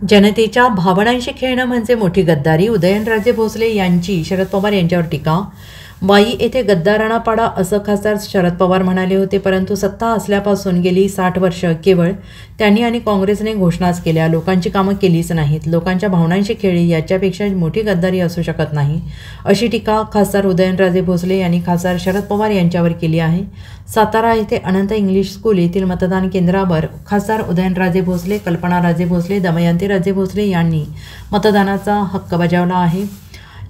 जनतेच्या भावनांशी खेळणं म्हणजे मोठी गद्दारी. उदयनराजे भोसले यांची शरद पवार यांच्यावर टीका. वाई येथे गद्दाराणा पाडा असं खासदार शरद पवार म्हणाले होते, परंतु सत्ता असल्यापासून गेली 60 वर्ष केवळ त्यांनी आणि काँग्रेसने घोषणाच केल्या, लोकांची कामं केलीच नाहीत. लोकांच्या भावनांशी खेळली याच्यापेक्षा मोठी गद्दारी असू शकत नाही, अशी टीका खासदार उदयनराजे भोसले यांनी खासदार शरद पवार यांच्यावर केली आहे. सातारा येथे अनंत इंग्लिश स्कूल येथील मतदान केंद्रावर खासदार उदयनराजे भोसले, कल्पनाराजे भोसले, दमयंतीराजे भोसले यांनी मतदानाचा हक्क बजावला आहे.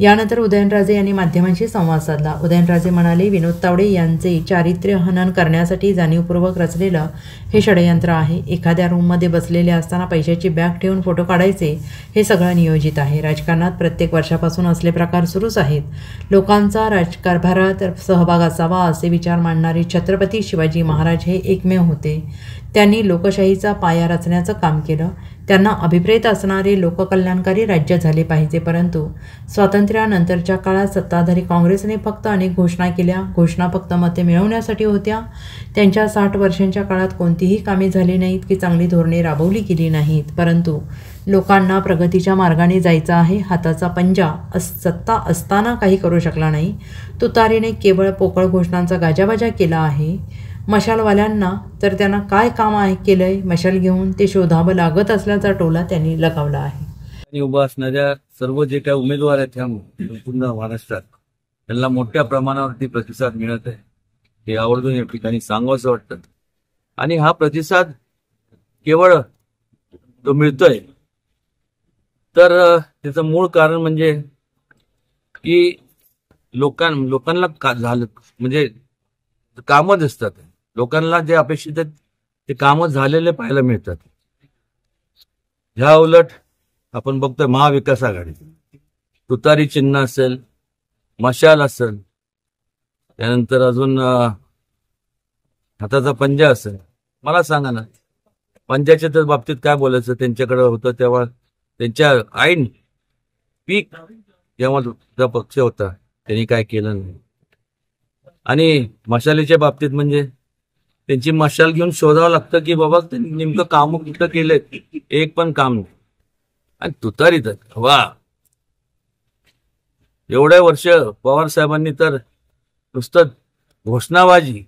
यानंतर उदयनराजे यांनी माध्यमांशी संवाद साधला. उदयनराजे म्हणाले, विनोद तावडे यांचे चारित्र्य हनन करण्यासाठी जाणीवपूर्वक रचलेलं हे षडयंत्र आहे. एखाद्या रूममध्ये बसलेले असताना पैशाची बॅग ठेवून फोटो काढायचे, हे सगळं नियोजित आहे. राजकारणात प्रत्येक वर्षापासून असले प्रकार सुरूच आहेत. लोकांचा राजकारभारात सहभाग असावा असे विचार मांडणारे छत्रपती शिवाजी महाराज हे एकमेव होते. त्यांनी लोकशाहीचा पाया रचण्याचं काम केलं. त्यांना अभिप्रेत असणारे लोककल्याणकारी राज्य झाले पाहिजे, परंतु स्वातंत्र्यानंतरच्या काळात सत्ताधारी काँग्रेसने फक्त अनेक घोषणा केल्या. घोषणा फक्त मते मिळवण्यासाठी होत्या. त्यांच्या 60 वर्षांच्या काळात कोणतीही कामे झाली नाहीत की चांगली धोरणे राबवली गेली नाहीत, परंतु लोकांना प्रगतीच्या मार्गाने जायचं आहे. हाताचा पंजा सत्ता असताना काही करू शकला नाही. तुतारीने केवळ पोकळ घोषणांचा गाजावाजा केला आहे. मशालवाल्यांना तर त्यांना काय काम आहे केलंय, मशाल घेऊन ते शोधावं लागत असल्याचा टोला त्यांनी लगावला आहे. उभा असणाऱ्या सर्व जे काही उमेदवार आहेत ह्या पूर्ण महाराष्ट्रात, त्यांना मोठ्या प्रमाणावरती प्रतिसाद मिळत आहे, हे आवर्जून या ठिकाणी सांगावंसं वाटतं. आणि हा प्रतिसाद केवळ तो मिळतोय तर त्याचं मूळ कारण म्हणजे की लोकांना झालं म्हणजे कामं दिसतात. लोकांना जे अपेक्षित आहेत ते कामं झालेले पाहायला मिळतात. ह्या उलट आपण बघतोय महाविकास आघाडी, तुतारी चिन्ह असेल, मशाल असेल, त्यानंतर अजून हाताचा पंजा असेल. मला सांगा ना, पंजाच्या तर बाबतीत काय बोलायचं. त्यांच्याकडे होतं तेव्हा त्यांच्या ऐन पीक जेव्हा जो पक्ष होता त्यांनी काय केलं नाही. आणि मशालीच्या बाबतीत म्हणजे त्यांची मशाल घेऊन शोधावं लागतं की बाबा त्यांनी नेमकं काम कुठं केलंय, एक पण काम नाही. आणि तुतारी तर वा, एवढ्या वर्ष पवार साहेबांनी तर नुसतं घोषणाबाजी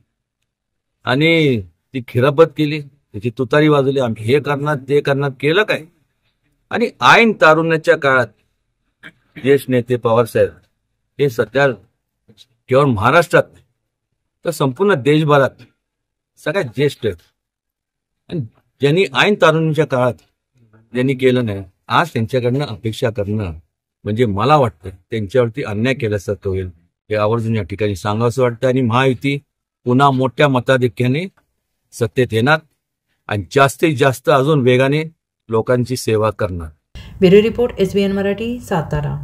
आणि ती खिरापत केली, त्याची तुतारी वाजवली, आम्ही हे करणार ते करणार, केलं काय. आणि ऐन तारुण्याच्या काळात ज्येष्ठ नेते पवार साहेब हे सध्या केवळ महाराष्ट्रात नाही तर संपूर्ण देशभरात सगळ्यात ज्येष्ठ आहेत. आणि ज्यांनी ऐन तारुण्याच्या काळात ज्यांनी केलं नाही, आज त्यांच्याकडनं अपेक्षा करणं म्हणजे मला वाटतं त्यांच्यावरती अन्याय केल्यासारखं होईल, हे आवर्जून या ठिकाणी सांगावंसं वाटतं. आणि महायुती पुन्हा मोठ्या मताधिक्याने सत्तेत येणार आणि जास्तीत जास्त अजून वेगाने लोकांची सेवा करणार. Bureau report, SBN Marathi, Satara.